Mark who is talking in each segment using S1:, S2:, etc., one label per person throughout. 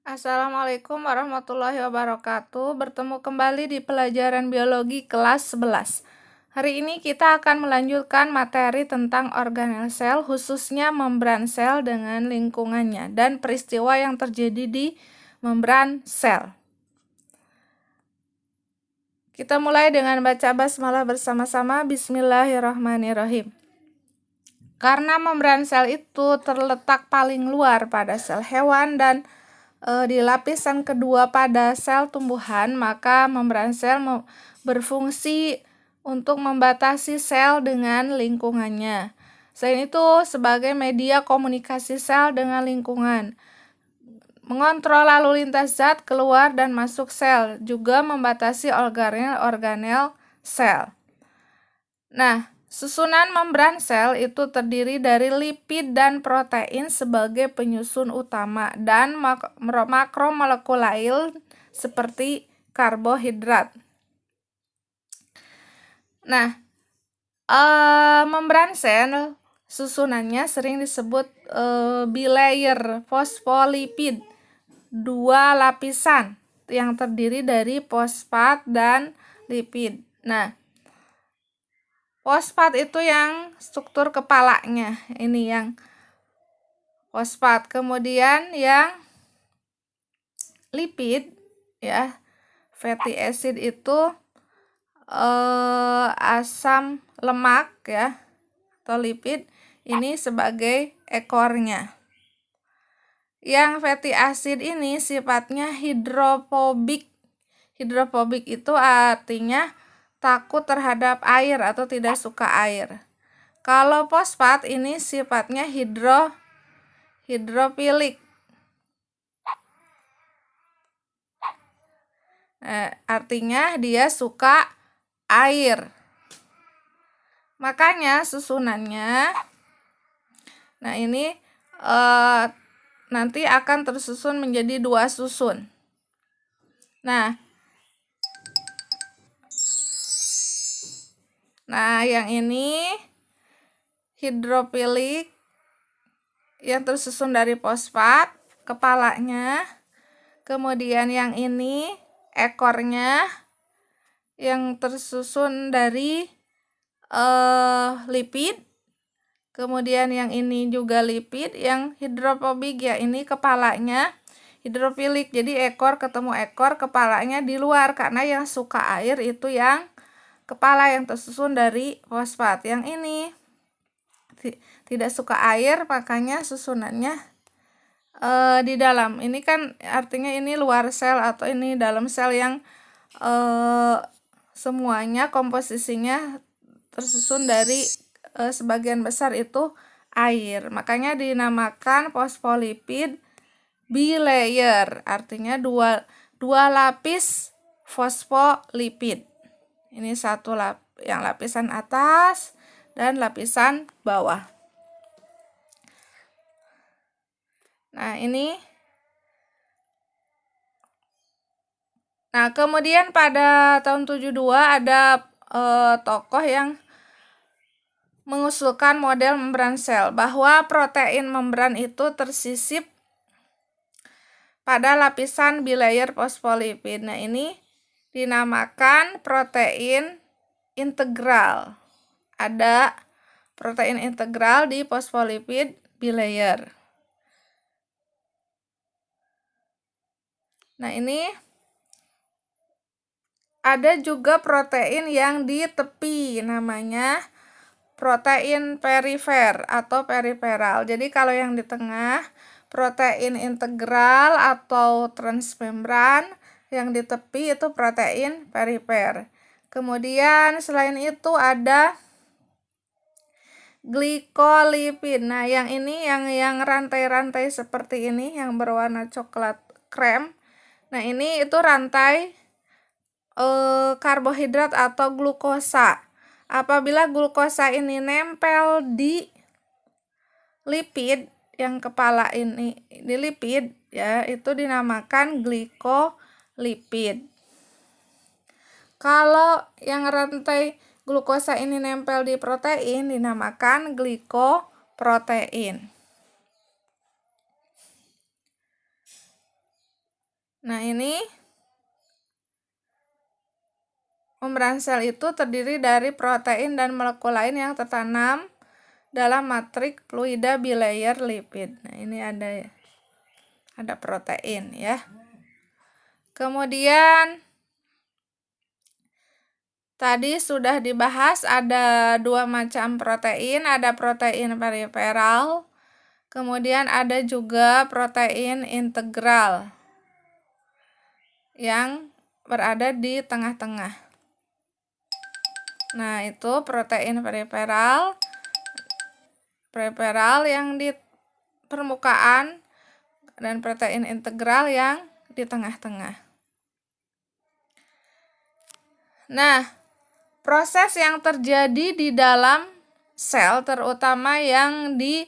S1: Assalamualaikum warahmatullahi wabarakatuh. Bertemu kembali di pelajaran biologi kelas 11. Hari ini kita akan melanjutkan materi tentang organel sel, khususnya membran sel dengan lingkungannya dan peristiwa yang terjadi di membran sel. Kita mulai dengan baca basmalah bersama-sama. Bismillahirrahmanirrahim. Karena membran sel itu terletak paling luar pada sel hewan dan di lapisan kedua pada sel tumbuhan, maka membran sel berfungsi untuk membatasi sel dengan lingkungannya. Selain itu, sebagai media komunikasi sel dengan lingkungan, mengontrol lalu lintas zat keluar dan masuk sel, juga membatasi organel-organel sel. Nah, susunan membran sel itu terdiri dari lipid dan protein sebagai penyusun utama dan makromolekulail seperti karbohidrat. Nah, membran sel susunannya sering disebut bilayer fosfolipid, dua lapisan yang terdiri dari fosfat dan lipid. Nah, fosfat itu yang struktur kepalanya, ini yang fosfat. Kemudian yang lipid, ya, fatty acid itu asam lemak, ya, atau lipid, ini sebagai ekornya. Yang fatty acid ini sifatnya hidrofobik. Hidrofobik itu artinya takut terhadap air atau tidak suka air. Kalau fosfat ini sifatnya hidrofilik. Artinya dia suka air. Makanya susunannya, nah ini nanti akan tersusun menjadi dua susun. Nah, yang ini hidrofilik yang tersusun dari fosfat, kepalanya. Kemudian yang ini ekornya yang tersusun dari lipid. Kemudian yang ini juga lipid, yang hidrofobik, ya, ini kepalanya hidrofilik. Jadi ekor ketemu ekor, kepalanya di luar, karena yang suka air itu yang kepala yang tersusun dari fosfat. Yang ini tidak suka air, makanya susunannya di dalam. Ini kan artinya ini luar sel atau ini dalam sel yang semuanya komposisinya tersusun dari sebagian besar itu air. Makanya dinamakan fosfolipid bilayer, artinya dua lapis fosfolipid. Ini satu yang lapisan atas dan lapisan bawah. Nah, ini. Nah, kemudian pada tahun 72 ada tokoh yang mengusulkan model membran sel, bahwa protein membran itu tersisip pada lapisan bilayer fosfolipid. Nah, ini dinamakan protein integral. Ada protein integral di fosfolipid bilayer. Nah, ini ada juga protein yang di tepi, namanya protein perifer atau periferal. Jadi kalau yang di tengah protein integral atau transmembran, yang di tepi itu protein perifer. Kemudian selain itu ada glikolipid. Nah, yang ini yang rantai-rantai seperti ini yang berwarna coklat krem. Nah, ini itu rantai karbohidrat atau glukosa. Apabila glukosa ini nempel di lipid, yang kepala ini di lipid, ya, itu dinamakan glikolipid. Kalau yang rantai glukosa ini nempel di protein dinamakan glikoprotein. Nah, ini membran sel itu terdiri dari protein dan molekul lain yang tertanam dalam matriks fluida bilayer lipid. Nah, ini ada protein ya. Kemudian tadi sudah dibahas ada dua macam protein, ada protein periferal, kemudian ada juga protein integral yang berada di tengah-tengah. Nah, itu protein periferal yang di permukaan dan protein integral yang di tengah-tengah. Nah, proses yang terjadi di dalam sel, terutama yang di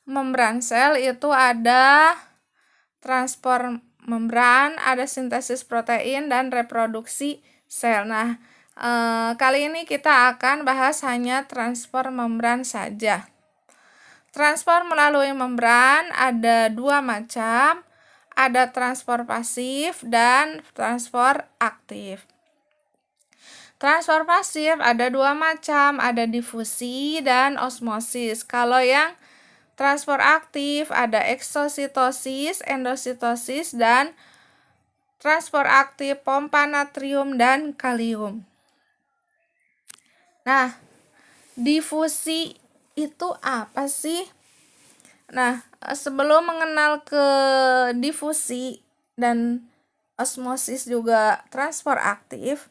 S1: membran sel, itu ada transport membran, ada sintesis protein, dan reproduksi sel. Nah, kali ini kita akan bahas hanya transport membran saja. Transport melalui membran ada dua macam, ada transport pasif dan transport aktif. Transport pasif ada dua macam, ada difusi dan osmosis. Kalau yang transport aktif ada eksositosis, endositosis, dan transport aktif pompa natrium dan kalium. Nah, difusi itu apa sih? Nah, sebelum mengenal ke difusi dan osmosis juga transport aktif,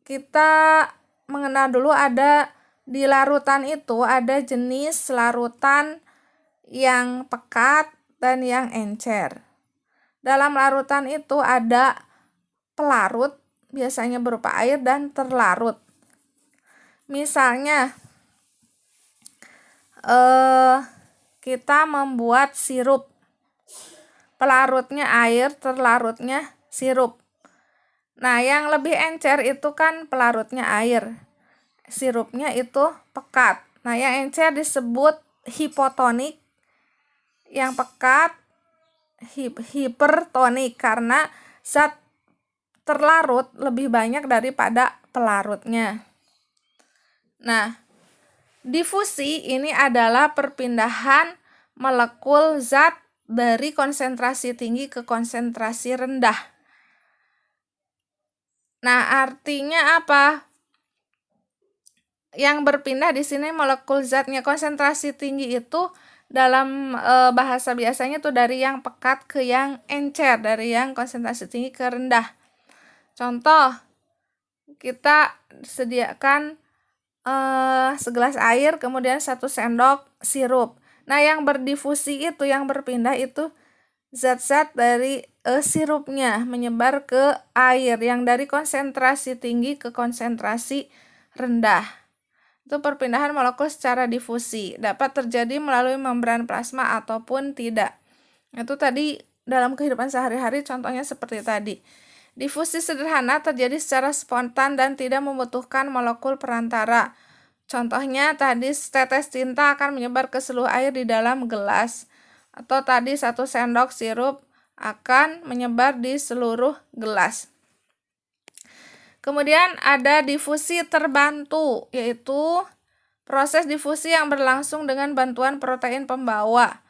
S1: kita mengenal dulu ada di larutan itu ada jenis larutan yang pekat dan yang encer. Dalam larutan itu ada pelarut, biasanya berupa air, dan terlarut. Misalnya, kita membuat sirup, pelarutnya air, terlarutnya sirup. Nah, yang lebih encer itu kan pelarutnya air, sirupnya itu pekat. Nah, yang encer disebut hipotonik, yang pekat hipertonik, karena zat terlarut lebih banyak daripada pelarutnya. Nah, difusi ini adalah perpindahan molekul zat dari konsentrasi tinggi ke konsentrasi rendah. Nah, artinya apa? Yang berpindah di sini molekul zatnya. Konsentrasi tinggi itu dalam bahasa biasanya tuh dari yang pekat ke yang encer, dari yang konsentrasi tinggi ke rendah. Contoh, kita sediakan segelas air, kemudian 1 sendok sirup. Nah, yang berdifusi itu, yang berpindah itu zat-zat dari sirupnya menyebar ke air yang dari konsentrasi tinggi ke konsentrasi rendah. Itu perpindahan molekul secara difusi, dapat terjadi melalui membran plasma ataupun tidak. Itu tadi dalam kehidupan sehari-hari contohnya seperti tadi. Difusi sederhana terjadi secara spontan dan tidak membutuhkan molekul perantara. Contohnya tadi setetes tinta akan menyebar ke seluruh air di dalam gelas. Atau tadi 1 sendok sirup akan menyebar di seluruh gelas. Kemudian ada difusi terbantu, yaitu proses difusi yang berlangsung dengan bantuan protein pembawa.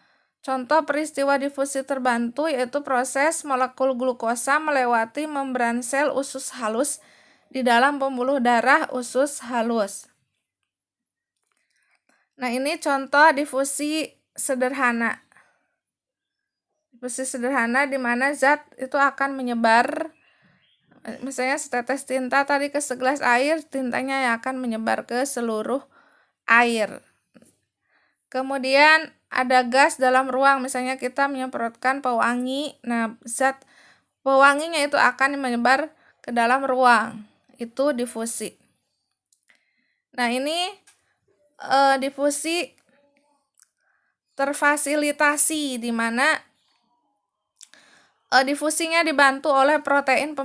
S1: Contoh peristiwa difusi terbantu yaitu proses molekul glukosa melewati membran sel usus halus di dalam pembuluh darah usus halus. Nah, ini contoh difusi sederhana. Difusi sederhana di mana zat itu akan menyebar, misalnya setetes tinta tadi ke segelas air, tintanya yang akan menyebar ke seluruh air. Kemudian ada gas dalam ruang, misalnya kita menyemprotkan pewangi, nah zat pewanginya itu akan menyebar ke dalam ruang, itu difusi. Nah, ini difusi terfasilitasi, di mana difusinya dibantu oleh protein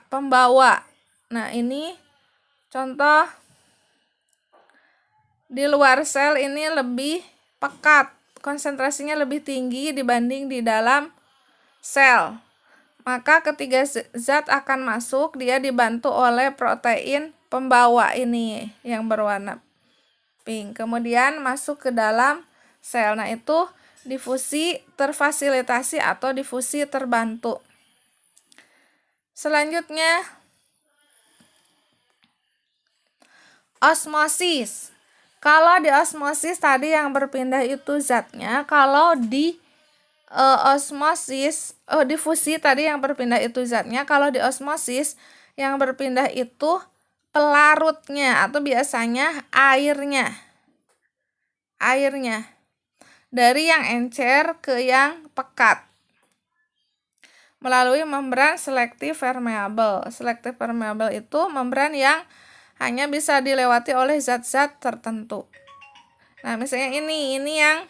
S1: pembawa. Nah, ini contoh di luar sel ini lebih pekat, konsentrasinya lebih tinggi dibanding di dalam sel. Maka ketiga zat akan masuk, dia dibantu oleh protein pembawa ini yang berwarna pink. Kemudian masuk ke dalam sel. Nah, itu difusi terfasilitasi atau difusi terbantu. Selanjutnya, osmosis. Kalau di osmosis tadi yang berpindah itu zatnya, kalau di difusi tadi yang berpindah itu zatnya, kalau di osmosis yang berpindah itu pelarutnya atau biasanya airnya dari yang encer ke yang pekat melalui membran selektif permeabel. Selektif permeabel itu membran yang hanya bisa dilewati oleh zat-zat tertentu. Nah, misalnya ini yang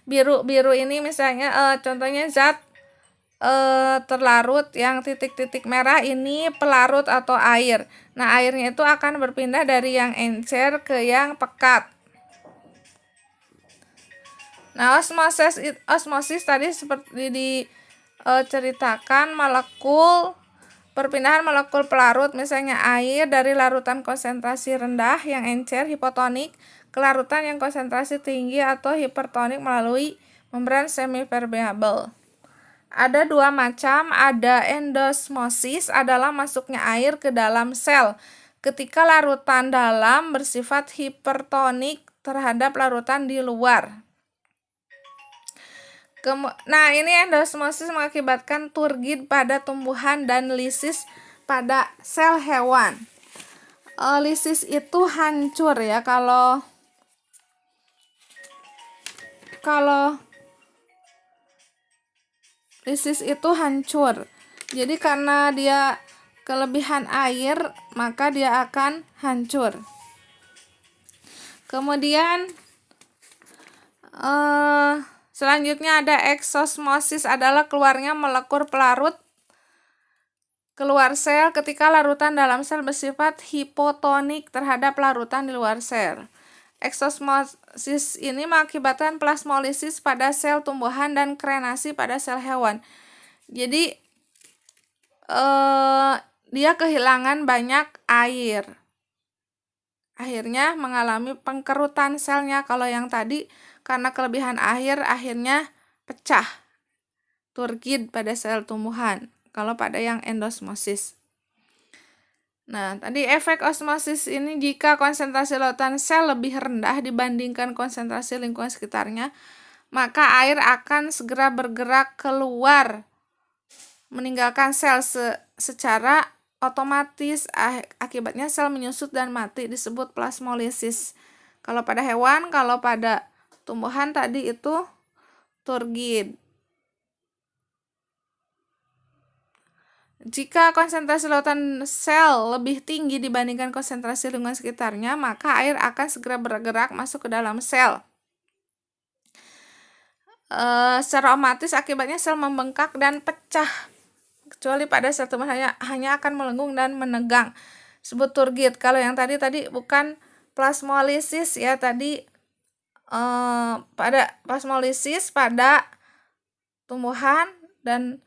S1: biru ini misalnya contohnya zat terlarut, yang titik-titik merah ini pelarut atau air. Nah, airnya itu akan berpindah dari yang encer ke yang pekat. Nah, osmosis tadi seperti diceritakan perpindahan molekul pelarut, misalnya air dari larutan konsentrasi rendah yang encer hipotonik ke larutan yang konsentrasi tinggi atau hipertonik melalui membran semipermeabel. Ada dua macam, ada endosmosis adalah masuknya air ke dalam sel ketika larutan dalam bersifat hipertonik terhadap larutan di luar. Nah, ini endosmosis mengakibatkan turgid pada tumbuhan dan lisis pada sel hewan. Lisis itu hancur ya, kalau lisis itu hancur. Jadi karena dia kelebihan air, maka dia akan hancur. Kemudian selanjutnya ada eksosmosis, adalah keluarnya molekul pelarut keluar sel ketika larutan dalam sel bersifat hipotonik terhadap larutan di luar sel. Eksosmosis ini mengakibatkan plasmolisis pada sel tumbuhan dan krenasi pada sel hewan. Jadi dia kehilangan banyak air. Akhirnya mengalami pengkerutan selnya. Kalau yang tadi karena kelebihan air akhirnya pecah, turgid pada sel tumbuhan. Kalau pada yang endosmosis. Nah, tadi efek osmosis ini jika konsentrasi larutan sel lebih rendah dibandingkan konsentrasi lingkungan sekitarnya, maka air akan segera bergerak keluar meninggalkan sel secara otomatis. Akibatnya sel menyusut dan mati, disebut plasmolisis. Kalau pada hewan, kalau pada tumbuhan tadi itu turgid. Jika konsentrasi larutan sel lebih tinggi dibandingkan konsentrasi lingkungan sekitarnya, maka air akan segera bergerak masuk ke dalam sel. Secara otomatis akibatnya sel membengkak dan pecah. Kecuali pada sel tumbuhan hanya akan melengkung dan menegang, disebut turgid. Kalau yang tadi bukan plasmolisis ya, tadi pada plasmolisis pada tumbuhan dan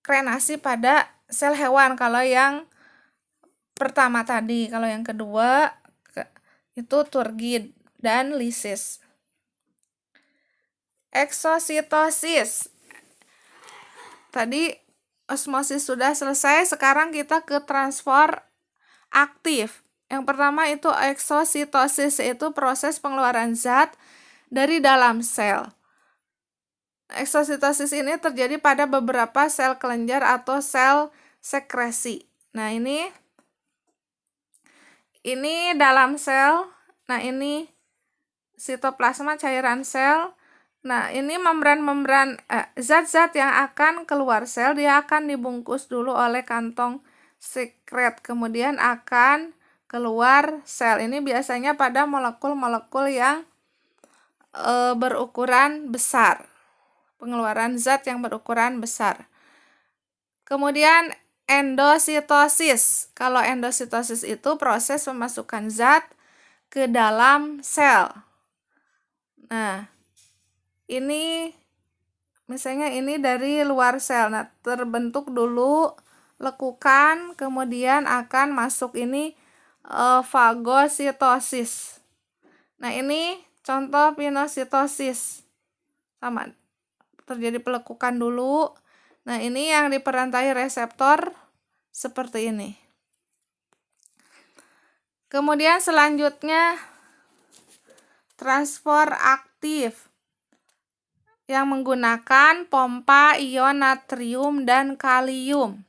S1: krenasi pada sel hewan. Kalau yang pertama tadi, kalau yang kedua itu turgid dan lisis. Eksositosis. Tadi osmosis sudah selesai, sekarang kita ke transfer aktif. Yang pertama itu eksositosis, yaitu proses pengeluaran zat dari dalam sel. Eksositosis ini terjadi pada beberapa sel kelenjar atau sel sekresi. Nah, ini dalam sel. Nah, ini sitoplasma, cairan sel. Nah, ini membran zat-zat yang akan keluar sel, dia akan dibungkus dulu oleh kantong sekret, kemudian akan keluar sel. Ini biasanya pada molekul-molekul yang berukuran besar. Pengeluaran zat yang berukuran besar. Kemudian endositosis. Kalau endositosis itu proses pemasukan zat ke dalam sel. Nah, ini Misalnya ini dari luar sel. Nah, terbentuk dulu lekukan, kemudian akan masuk ini fagositosis. Nah, ini contoh pinositosis. Sama, terjadi pelekukan dulu. Nah, ini yang diperantai reseptor seperti ini. Kemudian selanjutnya transport aktif yang menggunakan pompa ion natrium dan kalium.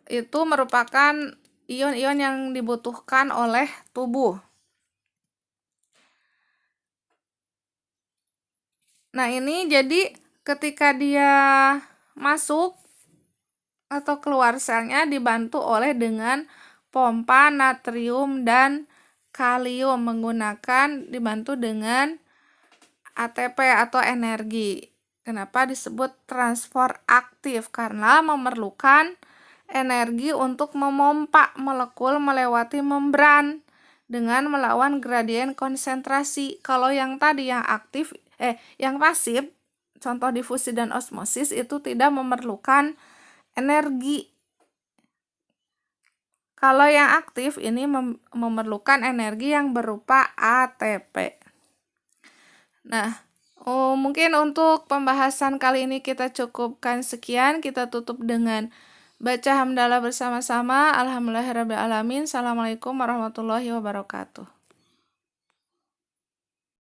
S1: Itu merupakan ion-ion yang dibutuhkan oleh tubuh. Nah, ini jadi ketika dia masuk atau keluar selnya dibantu oleh dengan pompa natrium dan kalium, dibantu dengan ATP atau energi. Kenapa disebut transport aktif? Karena memerlukan energi untuk memompa molekul melewati membran dengan melawan gradien konsentrasi. Kalau yang tadi yang aktif, yang pasif, contoh difusi dan osmosis itu tidak memerlukan energi. Kalau yang aktif ini memerlukan energi yang berupa ATP. Nah, mungkin untuk pembahasan kali ini kita cukupkan sekian. Kita tutup dengan baca hamdalah bersama-sama. Alhamdulillahirabbil alamin. Assalamualaikum warahmatullahi wabarakatuh.